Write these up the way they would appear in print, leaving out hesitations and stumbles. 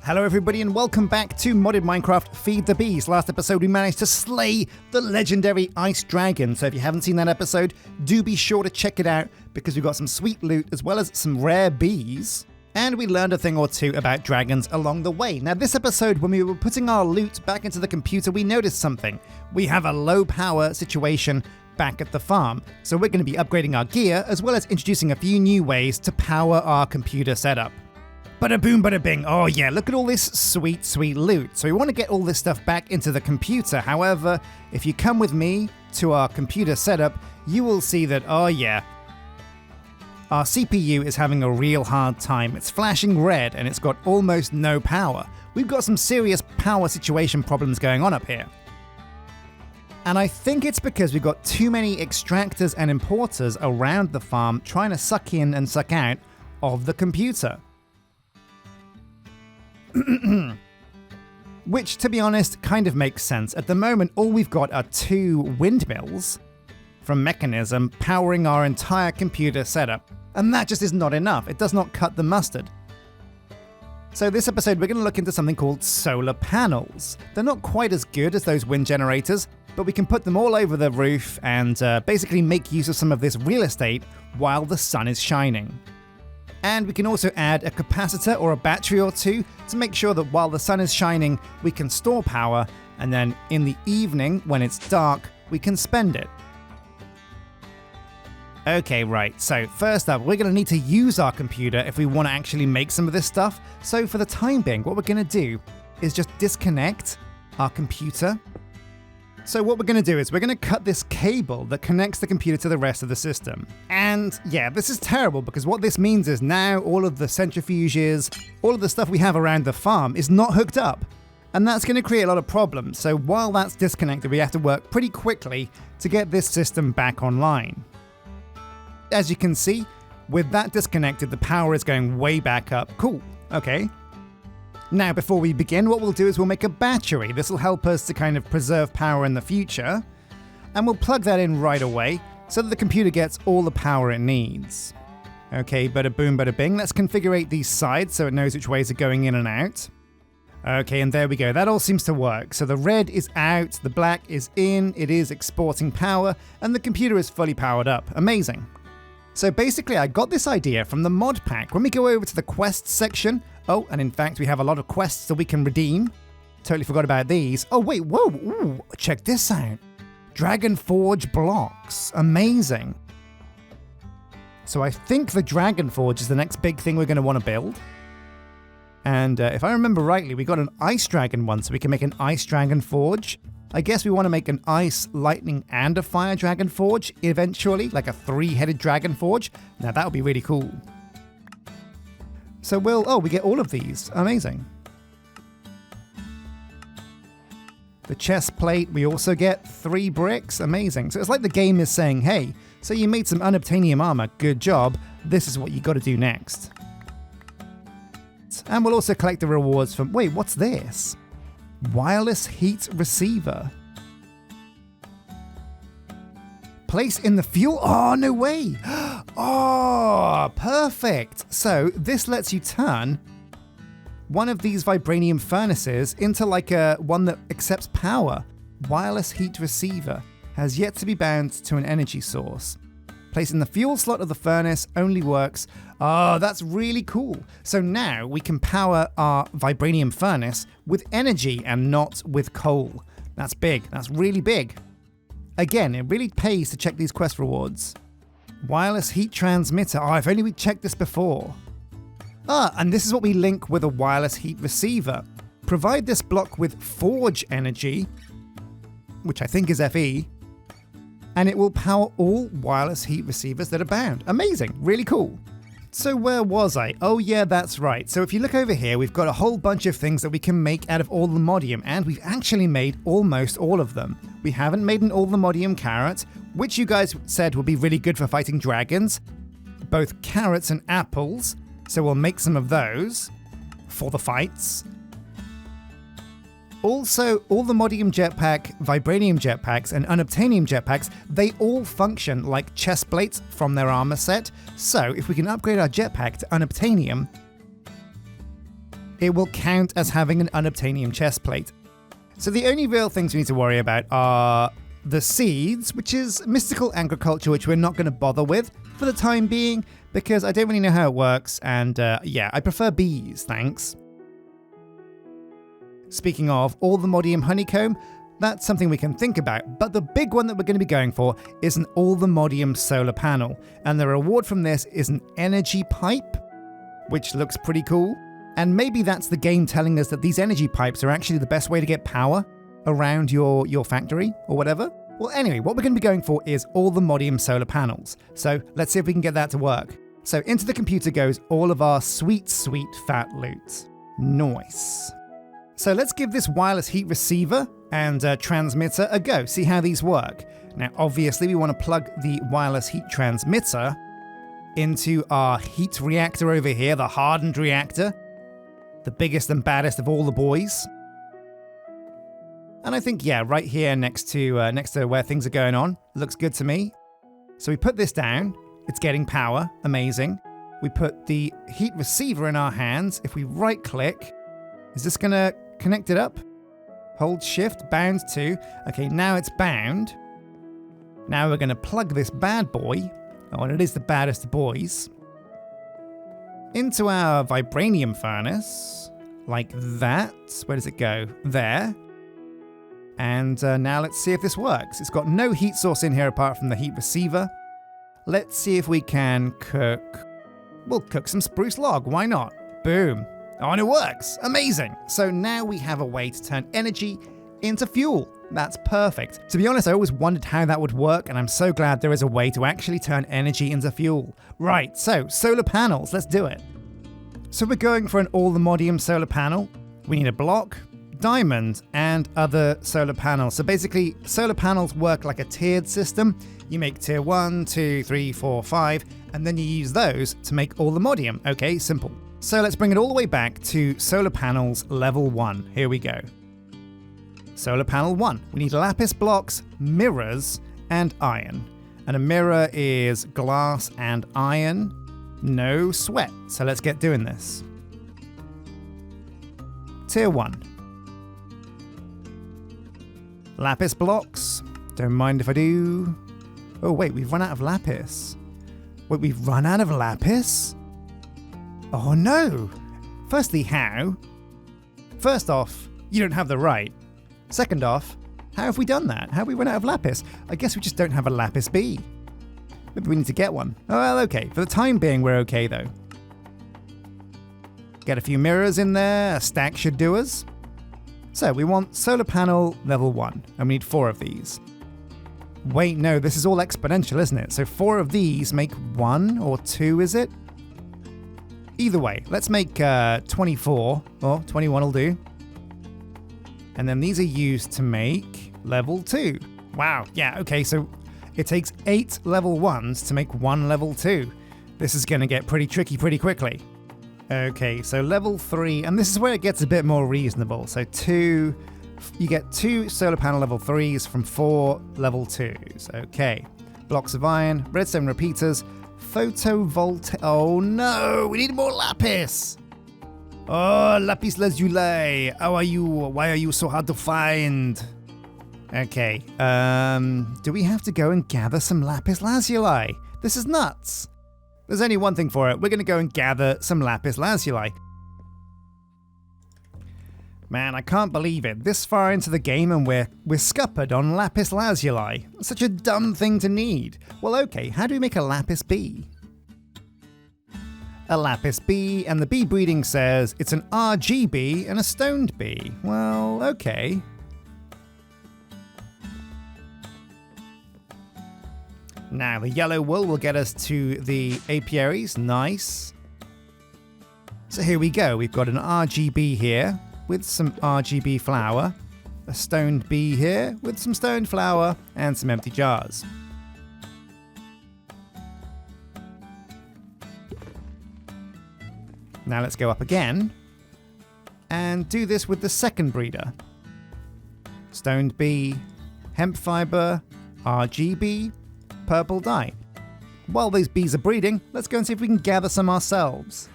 Hello everybody and welcome back to Modded Minecraft Feed the Bees. Last episode we managed to slay the legendary Ice Dragon, so if you haven't seen that episode, do be sure to check it out because we got some sweet loot as well as some rare bees. And we learned a thing or two about dragons along the way. Now this episode, when we were putting our loot back into the computer, we noticed something. We have a low power situation back at the farm, so we're going to be upgrading our gear as well as introducing a few new ways to power our computer setup. Bada boom, bada bing. Oh yeah, look at all this sweet, sweet loot. So we want to get all this stuff back into the computer. However, if you come with me to our computer setup, you will see that, oh yeah, our CPU is having a real hard time. It's flashing red and it's got almost no power. We've got some serious power situation problems going on up here. And I think it's because we've got too many extractors and importers around the farm trying to suck in and suck out of the computer. Which, to be honest, kind of makes sense. At the moment, all we've got are 2 windmills from Mechanism powering our entire computer setup. And that just is not enough. It does not cut the mustard. So this episode, we're going to look into something called solar panels. They're not quite as good as those wind generators, but we can put them all over the roof and basically make use of some of this real estate while the sun is shining. And we can also add a capacitor or a battery or two to make sure that while the sun is shining, we can store power, and then in the evening, when it's dark, we can spend it. Okay, right, so first up, we're going to need to use our computer if we want to actually make some of this stuff. So for the time being, what we're going to do is just disconnect our computer. So what we're going to do is we're going to cut this cable that connects the computer to the rest of the system. And yeah, this is terrible because what this means is now all of the centrifuges, all of the stuff we have around the farm is not hooked up. And that's going to create a lot of problems. So while that's disconnected, we have to work pretty quickly to get this system back online. As you can see, with that disconnected, the power is going way back up. Cool, okay. Now, before we begin, what we'll do is we'll make a battery. This will help us to kind of preserve power in the future. And we'll plug that in right away so that the computer gets all the power it needs. Okay, bada boom, bada bing. Let's configure these sides so it knows which ways are going in and out. Okay, and there we go. That all seems to work. So the red is out, the black is in, it is exporting power, and the computer is fully powered up. Amazing. So basically, I got this idea from the mod pack. When we go over to the quests section, oh, and in fact, we have a lot of quests that we can redeem. Totally forgot about these. Oh, wait, whoa, ooh, check this out. Dragon Forge blocks. Amazing. So I think the Dragon Forge is the next big thing we're going to want to build. And if I remember rightly, we got an Ice Dragon one, so we can make an Ice Dragon Forge. I guess we want to make an Ice, Lightning, and a Fire Dragon Forge eventually, like a 3-headed Dragon Forge. Now that would be really cool. So we get all of these. Amazing. The chest plate, we also get 3 bricks. Amazing. So it's like the game is saying, hey, so you made some unobtainium armor, good job. This is what you got to do next. And we'll also collect the rewards from, wait, what's this? Wireless heat receiver. Place in the fuel. Oh, no way. Oh, perfect. So this lets you turn one of these vibranium furnaces into like a one that accepts power. Wireless heat receiver has yet to be bound to an energy source. Place in the fuel slot of the furnace only works. Oh, that's really cool. So now we can power our vibranium furnace with energy and not with coal. That's big. That's really big. Again, it really pays to check these quest rewards. Wireless heat transmitter. Oh, if only we checked this before. Ah, and this is what we link with a wireless heat receiver. Provide this block with forge energy, which I think is Fe, and it will power all wireless heat receivers that are bound. Amazing, really cool. So where was I? Oh yeah, that's right. So if you look over here, we've got a whole bunch of things that we can make out of Allthemodium, and we've actually made almost all of them. We haven't made an Allthemodium carrot, which you guys said would be really good for fighting dragons. Both carrots and apples, so we'll make some of those for the fights. Also, Allthemodium Jetpack, Vibranium Jetpacks, and Unobtainium Jetpacks, they all function like chest plates from their armor set, so if we can upgrade our jetpack to Unobtainium, it will count as having an unobtainium chest plate. So the only real things we need to worry about are the seeds, which is mystical agriculture, which we're not going to bother with for the time being, because I don't really know how it works, and yeah, I prefer bees, thanks. Speaking of all-the-modium honeycomb, that's something we can think about, but the big one that we're going to be going for is an all-the-modium solar panel, and the reward from this is an energy pipe, which looks pretty cool. And maybe that's the game telling us that these energy pipes are actually the best way to get power around your factory or whatever. Well, anyway, what we're going to be going for is all the modium solar panels. So let's see if we can get that to work. So into the computer goes all of our sweet, sweet fat loot. Nice. So let's give this wireless heat receiver and transmitter a go, see how these work. Now, obviously, we want to plug the wireless heat transmitter into our heat reactor over here, the hardened reactor. The biggest and baddest of all the boys. And I think, yeah, right here next to where things are going on. Looks good to me. So we put this down. It's getting power. Amazing. We put the heat receiver in our hands. If we right click, is this going to connect it up? Hold shift, bound to. Okay, now it's bound. Now we're going to plug this bad boy. Oh, and it is the baddest of boys. Into our Vibranium furnace, like that. Where does it go? There. And now let's see if this works. It's got no heat source in here apart from the heat receiver. Let's see if we can cook. We'll cook some spruce log, why not? Boom. Oh, and it works. Amazing. So now we have a way to turn energy into fuel. That's perfect. To be honest, I always wondered how that would work, and I'm so glad there is a way to actually turn energy into fuel. Right, so solar panels, let's do it. So we're going for an all-the-modium solar panel. We need a block, diamond, and other solar panels. So basically, solar panels work like a tiered system. You make tier 1, 2, 3, 4, 5, and then you use those to make all-the-modium. Okay, simple. So let's bring it all the way back to solar panels level 1. Here we go. Solar panel 1. We need lapis blocks, mirrors, and iron. And a mirror is glass and iron. No sweat. So let's get doing this. Tier 1. Lapis blocks. Don't mind if I do. Oh wait, we've run out of lapis. Wait, we've run out of lapis? Oh no! Firstly, how? First off, you don't have the right. Second off, how have we done that? How have we run out of lapis? I guess we just don't have a lapis bee. Maybe we need to get one. Oh, well, okay. For the time being, we're okay, though. Get a few mirrors in there. A stack should do us. So, we want solar panel level 1, and we need 4 of these. Wait, no, this is all exponential, isn't it? So 4 of these make 1 or 2, is it? Either way, let's make 24, or 21 will do. And then these are used to make level 2. Wow, yeah, okay, so it takes 8 level 1s to make 1 level 2. This is going to get pretty tricky pretty quickly. Okay, so level 3, and this is where it gets a bit more reasonable. So 2, you get 2 solar panel level 3s from 4 level 2s. Okay, blocks of iron, redstone repeaters, photovoltaic... Oh no, we need more lapis! Oh, Lapis Lazuli, how are you? Why are you so hard to find? Okay, do we have to go and gather some Lapis Lazuli? This is nuts. There's only one thing for it. We're going to go and gather some Lapis Lazuli. Man, I can't believe it. This far into the game and we're scuppered on Lapis Lazuli. Such a dumb thing to need. Well, okay, how do we make a Lapis bee? A lapis bee, and the bee breeding says it's an RGB and a stoned bee. Well, okay. Now, the yellow wool will get us to the apiaries. Nice. So here we go. We've got an RGB here with some RGB flour, a stoned bee here with some stoned flour, and some empty jars. Now let's go up again and do this with the second breeder. Stoned bee, hemp fiber, RGB, purple dye. While these bees are breeding, let's go and see if we can gather some ourselves.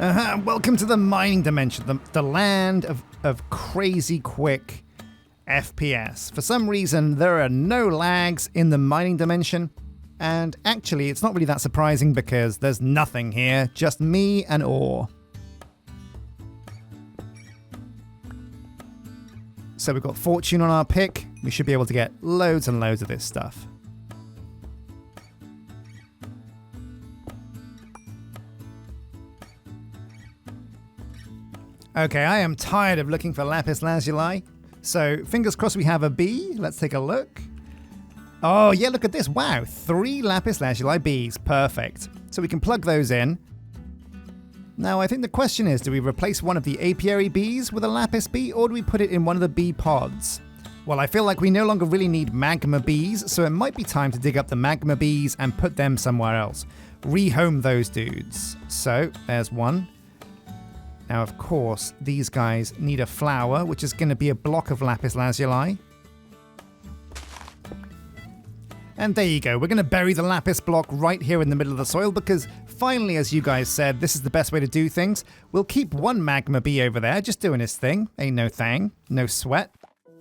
Welcome to the mining dimension, the land of crazy quick FPS. For some reason, there are no lags in the mining dimension. And actually, it's not really that surprising because there's nothing here, just me and ore. So we've got fortune on our pick. We should be able to get loads and loads of this stuff. Okay, I am tired of looking for Lapis Lazuli. So fingers crossed we have a bee. Let's take a look. Oh yeah, look at this. Wow, 3 Lapis Lazuli bees. Perfect. So we can plug those in. Now I think the question is, do we replace one of the apiary bees with a Lapis bee, or do we put it in one of the bee pods? Well, I feel like we no longer really need magma bees, so it might be time to dig up the magma bees and put them somewhere else. Rehome those dudes. So there's one. Now, of course, these guys need a flower, which is going to be a block of Lapis Lazuli. And there you go. We're going to bury the Lapis block right here in the middle of the soil because finally, as you guys said, this is the best way to do things. We'll keep one magma bee over there, just doing his thing. Ain't no thing, no sweat.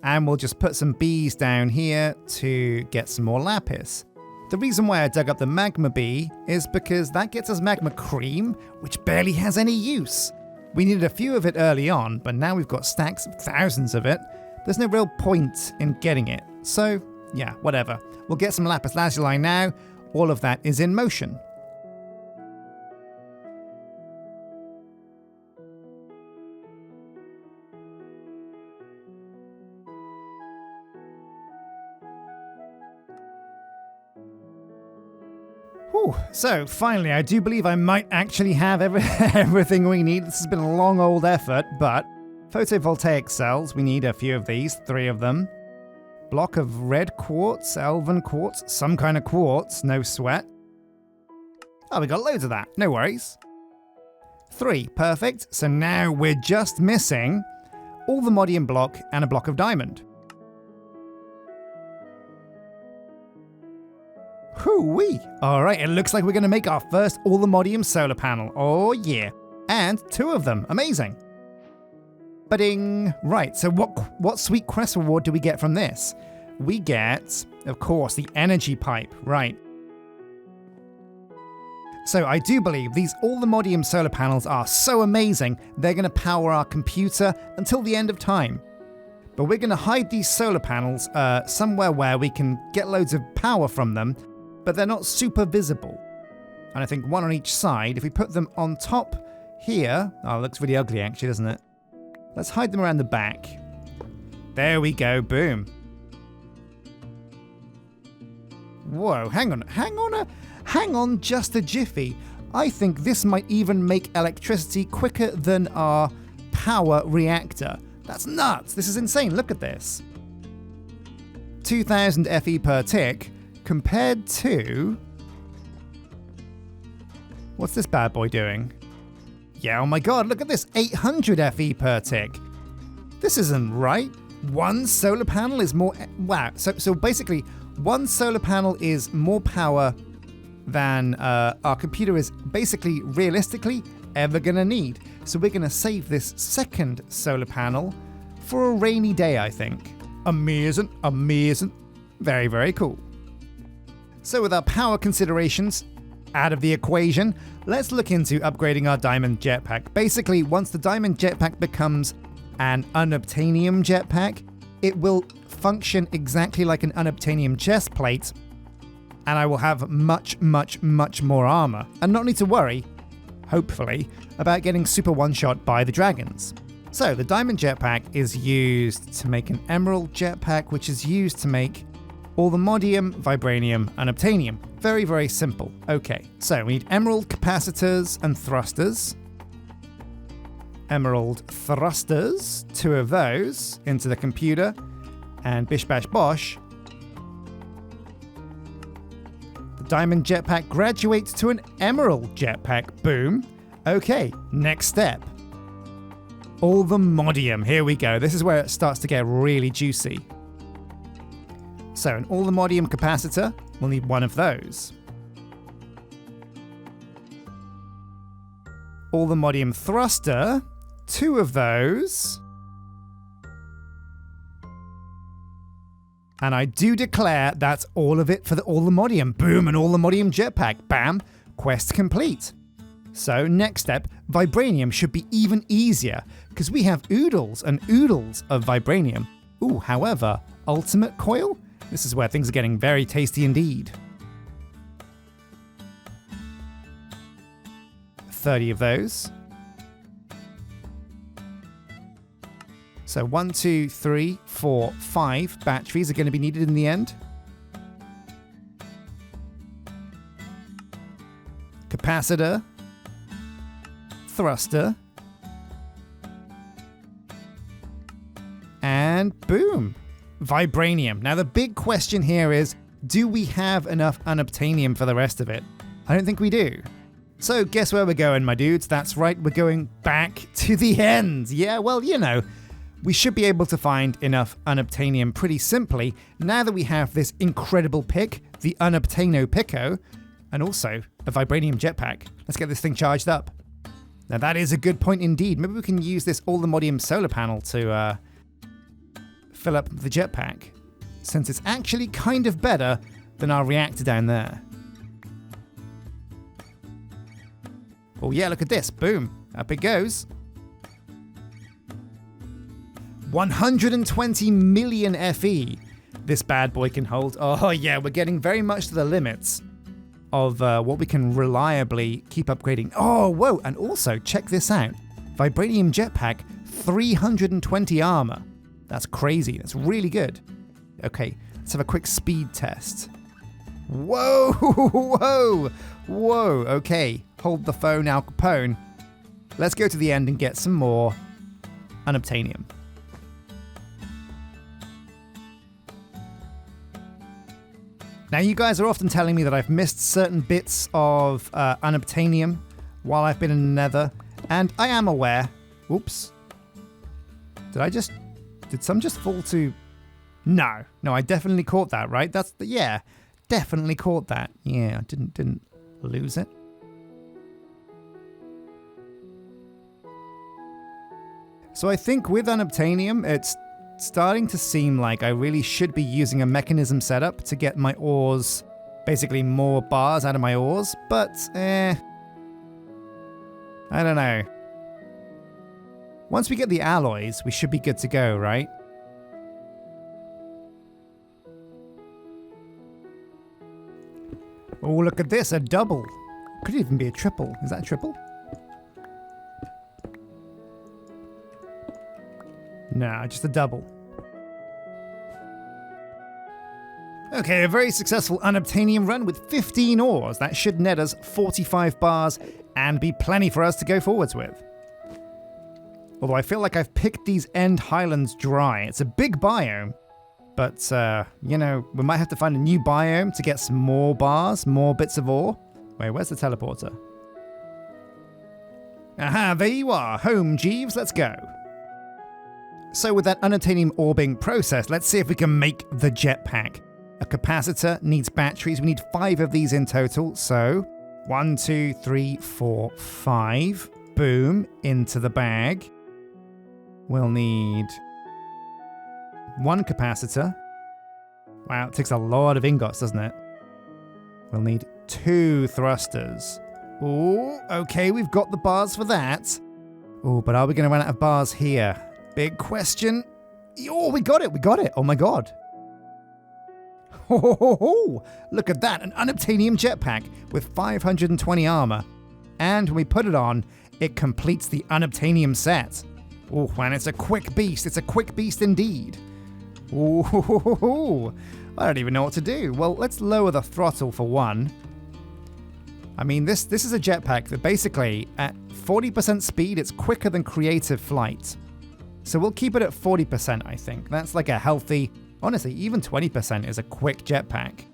And we'll just put some bees down here to get some more Lapis. The reason why I dug up the magma bee is because that gets us magma cream, which barely has any use. We needed a few of it early on, but now we've got stacks of thousands of it. There's no real point in getting it. So, yeah, whatever. We'll get some Lapis Lazuli now. All of that is in motion. Whew. So, finally, I do believe I might actually have everything we need. This has been a long old effort, but photovoltaic cells, we need a few of these, 3 of them. Block of red quartz, elven quartz, some kind of quartz, no sweat. Oh, we got loads of that, no worries. 3, perfect. So now we're just missing all the modium block and a block of diamond. Hoo-wee! Alright, it looks like we're going to make our first all-the-modium solar panel. Oh yeah. And 2 of them. Amazing. Ba-ding! Right, so what sweet quest reward do we get from this? We get, of course, the energy pipe. Right. So I do believe these all-the-modium solar panels are so amazing, they're going to power our computer until the end of time. But we're going to hide these solar panels somewhere where we can get loads of power from them, but they're not super visible. And I think 1 on each side. If we put them on top here... Oh, it looks really ugly actually, doesn't it? Let's hide them around the back. There we go, boom. Whoa, hang on just a jiffy. I think this might even make electricity quicker than our power reactor. That's nuts, this is insane, look at this. 2000 FE per tick. Compared to... What's this bad boy doing? Yeah, oh my god, look at this, 800 FE per tick. This isn't right. 1 solar panel is more... Wow, so basically, 1 solar panel is more power than our computer is basically, realistically, ever gonna need. So we're gonna save this second solar panel for a rainy day, I think. Amazing, amazing. Very, very cool. So with our power considerations out of the equation, let's look into upgrading our diamond jetpack. Basically, once the diamond jetpack becomes an unobtainium jetpack, it will function exactly like an unobtainium chest plate, and I will have much, much, much more armor, and not need to worry, hopefully, about getting super one-shot by the dragons. So the diamond jetpack is used to make an emerald jetpack, which is used to make all the modium, vibranium, and unobtainium. Very, very simple. Okay, so we need emerald capacitors and thrusters. Emerald thrusters, 2 of those, into the computer. And bish bash bosh. The diamond jetpack graduates to an emerald jetpack. Boom. Okay, next step. All the modium. Here we go. This is where it starts to get really juicy. So an all the modium capacitor, we'll need 1 of those. All the modium thruster, 2 of those. And I do declare that's all of it for the all the modium. Boom, and all the modium jetpack. Bam, quest complete. So next step, Vibranium should be even easier because we have oodles and oodles of Vibranium. Ooh, however, ultimate coil? This is where things are getting very tasty indeed. 30 of those. So 1, 2, 3, 4, 5 batteries are going to be needed in the end. Capacitor. Thruster. And boom. Vibranium. Now the big question here is, do we have enough unobtainium for the rest of it? I don't think we do. So guess where we're going, my dudes? That's right, we're going back to the end. Yeah, well, you know, we should be able to find enough unobtainium pretty simply now that we have this incredible pick, the Unobtaino Pico, and also a Vibranium Jetpack. Let's get this thing charged up. Now that is a good point indeed. Maybe we can use this all-the-modium solar panel to fill up the jetpack, since it's actually kind of better than our reactor down there. Oh yeah, look at this. Boom. Up it goes. 120 million FE this bad boy can hold. Oh yeah, we're getting very much to the limits of what we can reliably keep upgrading. Oh, whoa, and also, check this out. Vibranium Jetpack, 320 armor. That's crazy. That's really good. Okay, let's have a quick speed test. Whoa, whoa, whoa. Okay, hold the phone, Al Capone. Let's go to the end and get some more unobtainium. Now, you guys are often telling me that I've missed certain bits of unobtainium while I've been in the Nether, and I am aware. Oops. Did some just fall to... No, I definitely caught that, right? Yeah, definitely caught that. Yeah, I didn't lose it. So I think with unobtainium, it's starting to seem like I really should be using a mechanism setup to get my ores, basically more bars out of my ores, but I don't know. Once we get the alloys, we should be good to go, right? Oh, look at this, a double. Could even be a triple. Is that a triple? No, just a double. Okay, a very successful unobtainium run with 15 ores. That should net us 45 bars and be plenty for us to go forwards with. Although I feel like I've picked these end highlands dry. It's a big biome, but, you know, we might have to find a new biome to get some more bars, more bits of ore. Wait, where's the teleporter? Aha, there you are. Home, Jeeves, let's go. So with that unobtainium ore being processed, let's see if we can make the jetpack. A capacitor needs batteries. We need 5 of these in total. So 1, 2, 3, 4, 5. Boom, into the bag. We'll need 1 capacitor. Wow, it takes a lot of ingots, doesn't it? We'll need 2 thrusters. Ooh, okay, we've got the bars for that. Ooh, but are we going to run out of bars here? Big question. Oh, we got it. Oh my god. Oh, look at that, an unobtainium jetpack with 520 armor. And when we put it on, it completes the unobtainium set. Oh, and it's a quick beast. It's a quick beast indeed. Oh, I don't even know what to do. Well, let's lower the throttle for one. I mean, this is a jetpack that basically, at 40% speed, it's quicker than creative flight. So we'll keep it at 40%, I think. That's like a healthy, honestly, even 20% is a quick jetpack.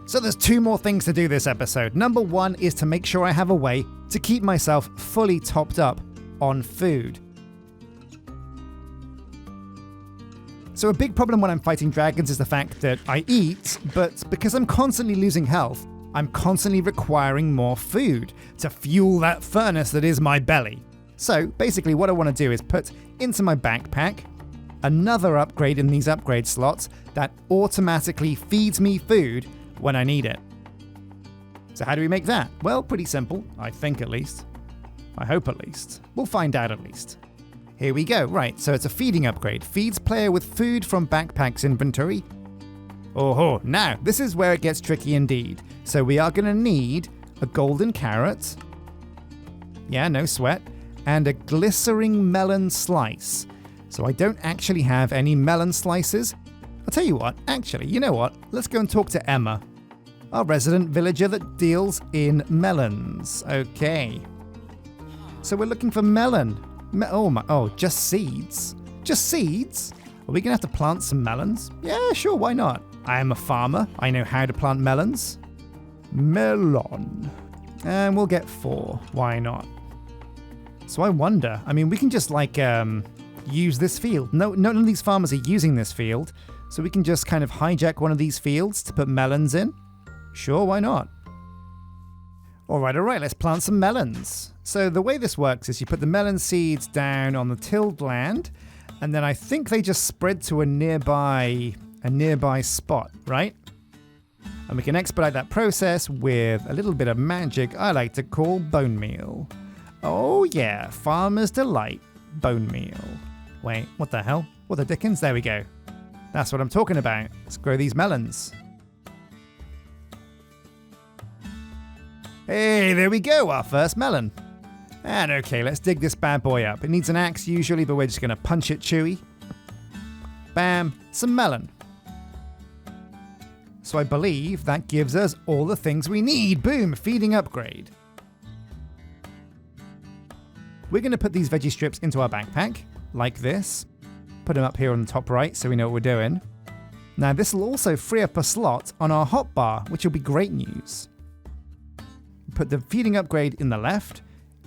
So there's 2 more things to do this episode. Number 1 is to make sure I have a way to keep myself fully topped up on food. So a big problem when I'm fighting dragons is the fact that I eat, but because I'm constantly losing health, I'm constantly requiring more food to fuel that furnace that is my belly. So basically what I want to do is put into my backpack another upgrade in these upgrade slots that automatically feeds me food when I need it. So how do we make that? Well, pretty simple, I think at least. I hope at least. We'll find out at least. Here we go. Right, so it's a feeding upgrade. Feeds player with food from backpack's inventory. Oh, now this is where it gets tricky indeed. So we are going to need a golden carrot. Yeah, no sweat. And a glycering melon slice. So I don't actually have any melon slices. I'll tell you what, actually, you know what? Let's go and talk to Emma, our resident villager that deals in melons. Okay. So we're looking for melon. Just seeds. Just seeds? Are we going to have to plant some melons? Yeah, sure, why not? I am a farmer. I know how to plant melons. Melon. And we'll get 4. Why not? So I wonder, I mean, we can just use this field. No, none of these farmers are using this field. So we can just kind of hijack one of these fields to put melons in. Sure, why not? All right, let's plant some melons. So the way this works is you put the melon seeds down on the tilled land, and then I think they just spread to a nearby spot, right? And we can expedite that process with a little bit of magic I like to call bone meal. Oh yeah, farmer's delight, bone meal. Wait, what the hell? What the dickens? There we go. That's what I'm talking about. Let's grow these melons. Hey, there we go, our first melon. And okay, let's dig this bad boy up. It needs an axe usually, but we're just going to punch it chewy. Bam, some melon. So I believe that gives us all the things we need. Boom, feeding upgrade. We're going to put these veggie strips into our backpack, like this. Put them up here on the top right so we know what we're doing. Now this will also free up a slot on our hotbar, which will be great news. Put the feeding upgrade in the left,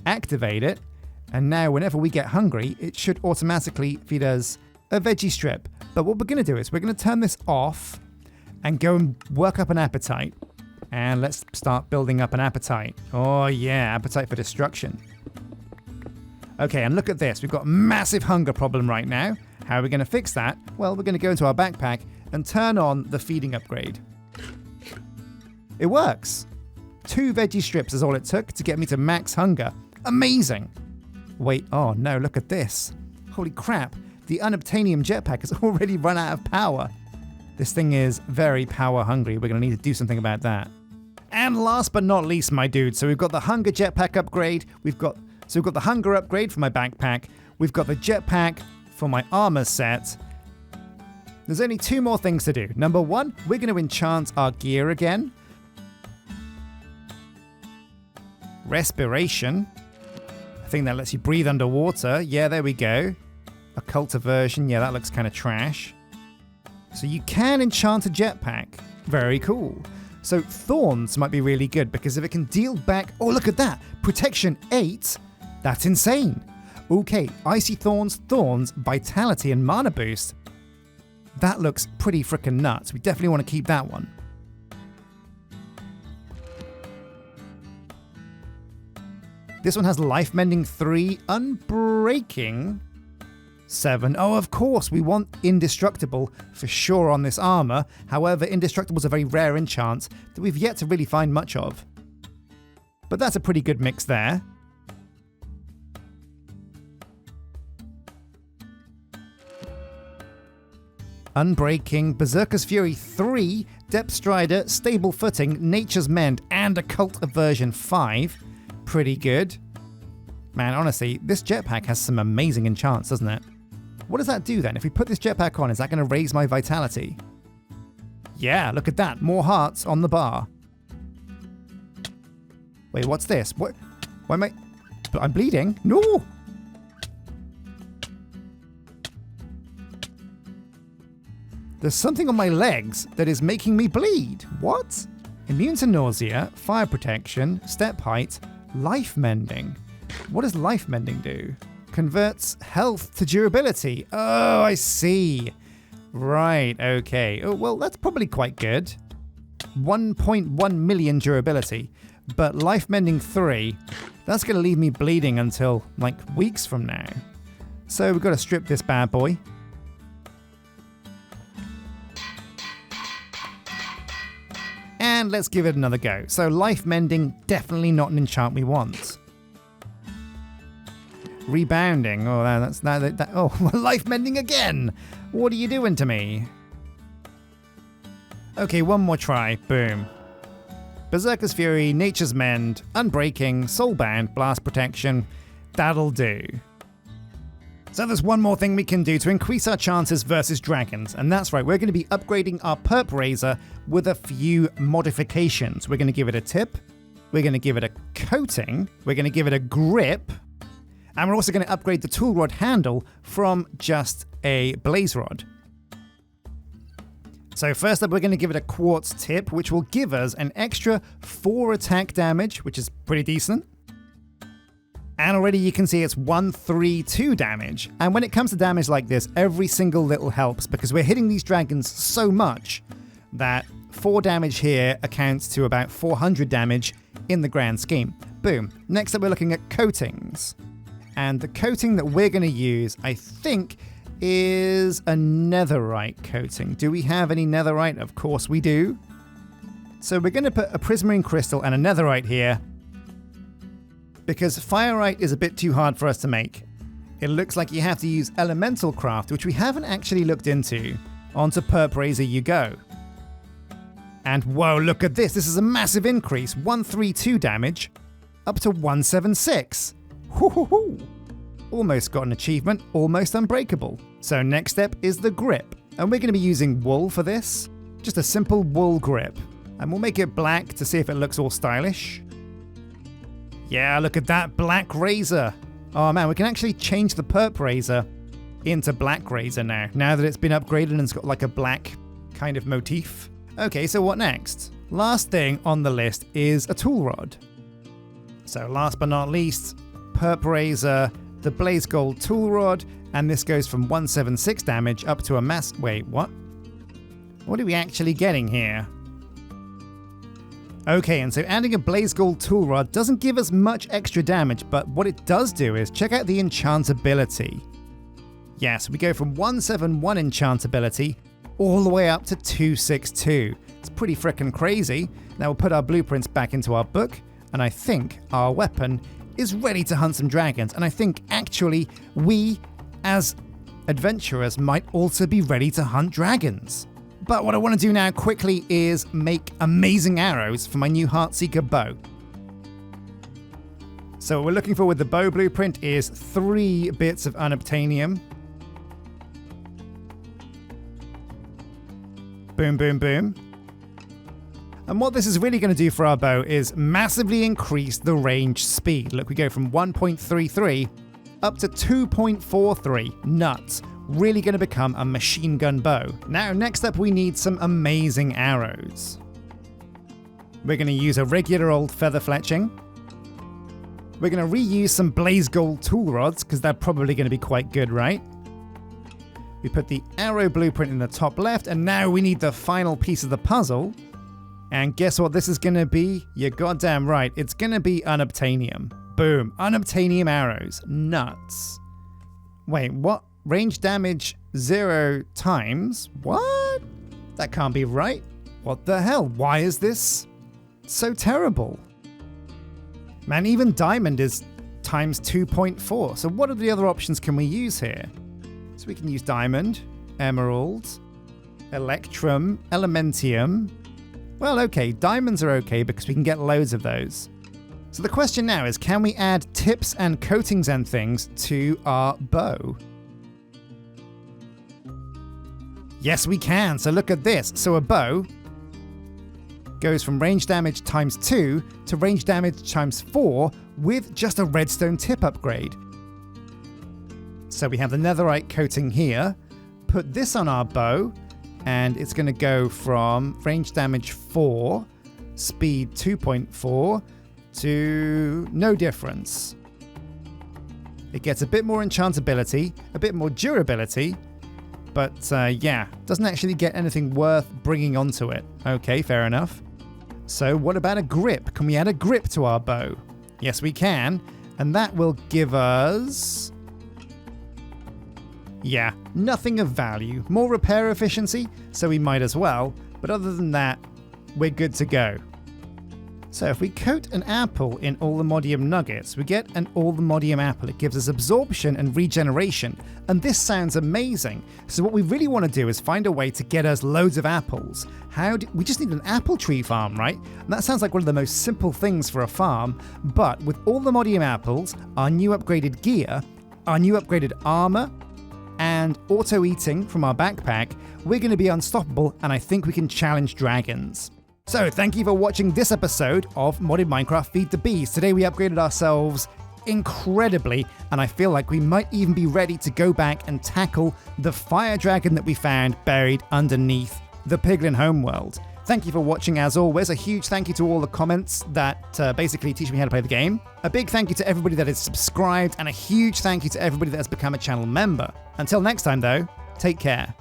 activate it, and now whenever we get hungry, it should automatically feed us a veggie strip. But what we're going to do is we're going to turn this off and go and work up an appetite. And let's start building up an appetite. Oh yeah, appetite for destruction. Okay, and look at this. We've got a massive hunger problem right now. How are we going to fix that? Well, we're going to go into our backpack and turn on the feeding upgrade. It works. 2 veggie strips is all it took to get me to max hunger. Amazing. Wait, oh no, look at this. Holy crap, the Unobtainium Jetpack has already run out of power. This thing is very power hungry. We're going to need to do something about that. And last but not least, my dude, so we've got the hunger jetpack upgrade. We've got the hunger upgrade for my backpack. We've got the jetpack for my armor set. There's only 2 more things to do. Number 1, we're going to enchant our gear again. Respiration. I think that lets you breathe underwater. Yeah, there we go. Occult aversion. Yeah, that looks kind of trash. So you can enchant a jetpack. Very cool. So thorns might be really good because if it can deal back... Oh, look at that. Protection 8. That's insane. Okay, icy thorns, vitality and mana boost. That looks pretty freaking nuts. We definitely want to keep that one. This one has life mending 3, unbreaking 7. Oh, of course, we want indestructible for sure on this armor. However, indestructible is a very rare enchant that we've yet to really find much of. But that's a pretty good mix there. Unbreaking, Berserker's Fury 3, Depth Strider, Stable Footing, Nature's Mend, and Occult Aversion 5. Pretty good. Man, honestly, this jetpack has some amazing enchants, doesn't it? What does that do then? If we put this jetpack on, is that going to raise my vitality? Yeah, look at that. More hearts on the bar. Wait, what's this? What? Why am I... I'm bleeding? No! There's something on my legs that is making me bleed. What? Immune to nausea, fire protection, step height, life mending. What does life mending do? Converts health to durability. Oh, I see. Right, okay. Oh, well, that's probably quite good. 1.1 million durability. But Life Mending 3, that's going to leave me bleeding until, like, weeks from now. So we've got to strip this bad boy. And let's give it another go. So Life Mending, definitely not an enchant we want. Rebounding, oh, that's that. Oh, Life Mending again! What are you doing to me? Okay, one more try. Boom. Berserker's Fury, Nature's Mend, Unbreaking, Soulbound, Blast Protection. That'll do. So there's one more thing we can do to increase our chances versus dragons, and that's right, we're going to be upgrading our Perp Razor with a few modifications. We're going to give it a tip, we're going to give it a coating, we're going to give it a grip, and we're also going to upgrade the tool rod handle from just a blaze rod. So first up, we're going to give it a quartz tip, which will give us an extra 4 attack damage, which is pretty decent. And already you can see it's 132 damage. And when it comes to damage like this, every single little helps, because we're hitting these dragons so much that 4 damage here accounts to about 400 damage in the grand scheme. Boom. Next up, we're looking at coatings. And the coating that we're going to use, I think, is a netherite coating. Do we have any netherite? Of course we do. So we're going to put a prismarine crystal and a netherite here, because fireite is a bit too hard for us to make. It looks like you have to use elemental craft, which we haven't actually looked into. Onto Perp Razor you go. And whoa, look at this. This is a massive increase. 132 damage up to 176. Hoo-hoo-hoo. Almost got an achievement, almost unbreakable. So next step is the grip. And we're going to be using wool for this. Just a simple wool grip. And we'll make it black to see if it looks all stylish. Yeah, look at that black razor. Oh man, we can actually change the Perp Razor into black razor now that it's been upgraded and it's got like a black kind of motif. Okay, so what next? Last thing on the list is a tool rod. So last but not least, Perp Razor, the Blaze Gold tool rod, and this goes from 176 damage up to a mass... Wait, what? What are we actually getting here? Okay, and so adding a Blaze Gold tool rod doesn't give us much extra damage, but what it does do is check out the enchantability. Yes, we go from 171 enchantability all the way up to 262. It's pretty frickin' crazy. Now we'll put our blueprints back into our book, and I think our weapon is ready to hunt some dragons. And I think actually we, as adventurers, might also be ready to hunt dragons. But what I want to do now quickly is make amazing arrows for my new Heartseeker bow. So what we're looking for with the bow blueprint is 3 bits of unobtainium. Boom, boom, boom. And what this is really going to do for our bow is massively increase the range speed. Look, we go from 1.33 up to 2.43. Nuts. Really going to become a machine gun bow. Now, next up, we need some amazing arrows. We're going to use a regular old feather fletching. We're going to reuse some Blaze Gold tool rods, because they're probably going to be quite good, right? We put the arrow blueprint in the top left, and now we need the final piece of the puzzle. And guess what this is going to be? You're goddamn right. It's going to be unobtainium. Boom. Unobtainium arrows. Nuts. Wait, what? Range damage 0 times? What? That can't be right. What the hell? Why is this so terrible? Man, even diamond is times 2.4. So what are the other options can we use here? So we can use diamond, emerald, electrum, elementium. Well, okay, diamonds are okay because we can get loads of those. So the question now is, can we add tips and coatings and things to our bow? Yes, we can. So look at this. So a bow goes from range damage times 2 to range damage times 4 with just a redstone tip upgrade. So we have the netherite coating here. Put this on our bow, and it's going to go from range damage 4, speed 2.4 to no difference. It gets a bit more enchantability, a bit more durability, But yeah, doesn't actually get anything worth bringing onto it. Okay, fair enough. So what about a grip? Can we add a grip to our bow? Yes, we can. And that will give us... yeah, nothing of value. More repair efficiency, so we might as well. But other than that, we're good to go. So if we coat an apple in Allthemodium nuggets, we get an Allthemodium apple. It gives us absorption and regeneration, and this sounds amazing. So what we really want to do is find a way to get us loads of apples. We just need an apple tree farm, right? And that sounds like one of the most simple things for a farm, but with Allthemodium apples, our new upgraded gear, our new upgraded armor, and auto-eating from our backpack, we're going to be unstoppable, and I think we can challenge dragons. So thank you for watching this episode of Modded Minecraft Feed the Bees. Today we upgraded ourselves incredibly, and I feel like we might even be ready to go back and tackle the fire dragon that we found buried underneath the Piglin homeworld. Thank you for watching as always. A huge thank you to all the comments that basically teach me how to play the game. A big thank you to everybody that is subscribed, and a huge thank you to everybody that has become a channel member. Until next time though, take care.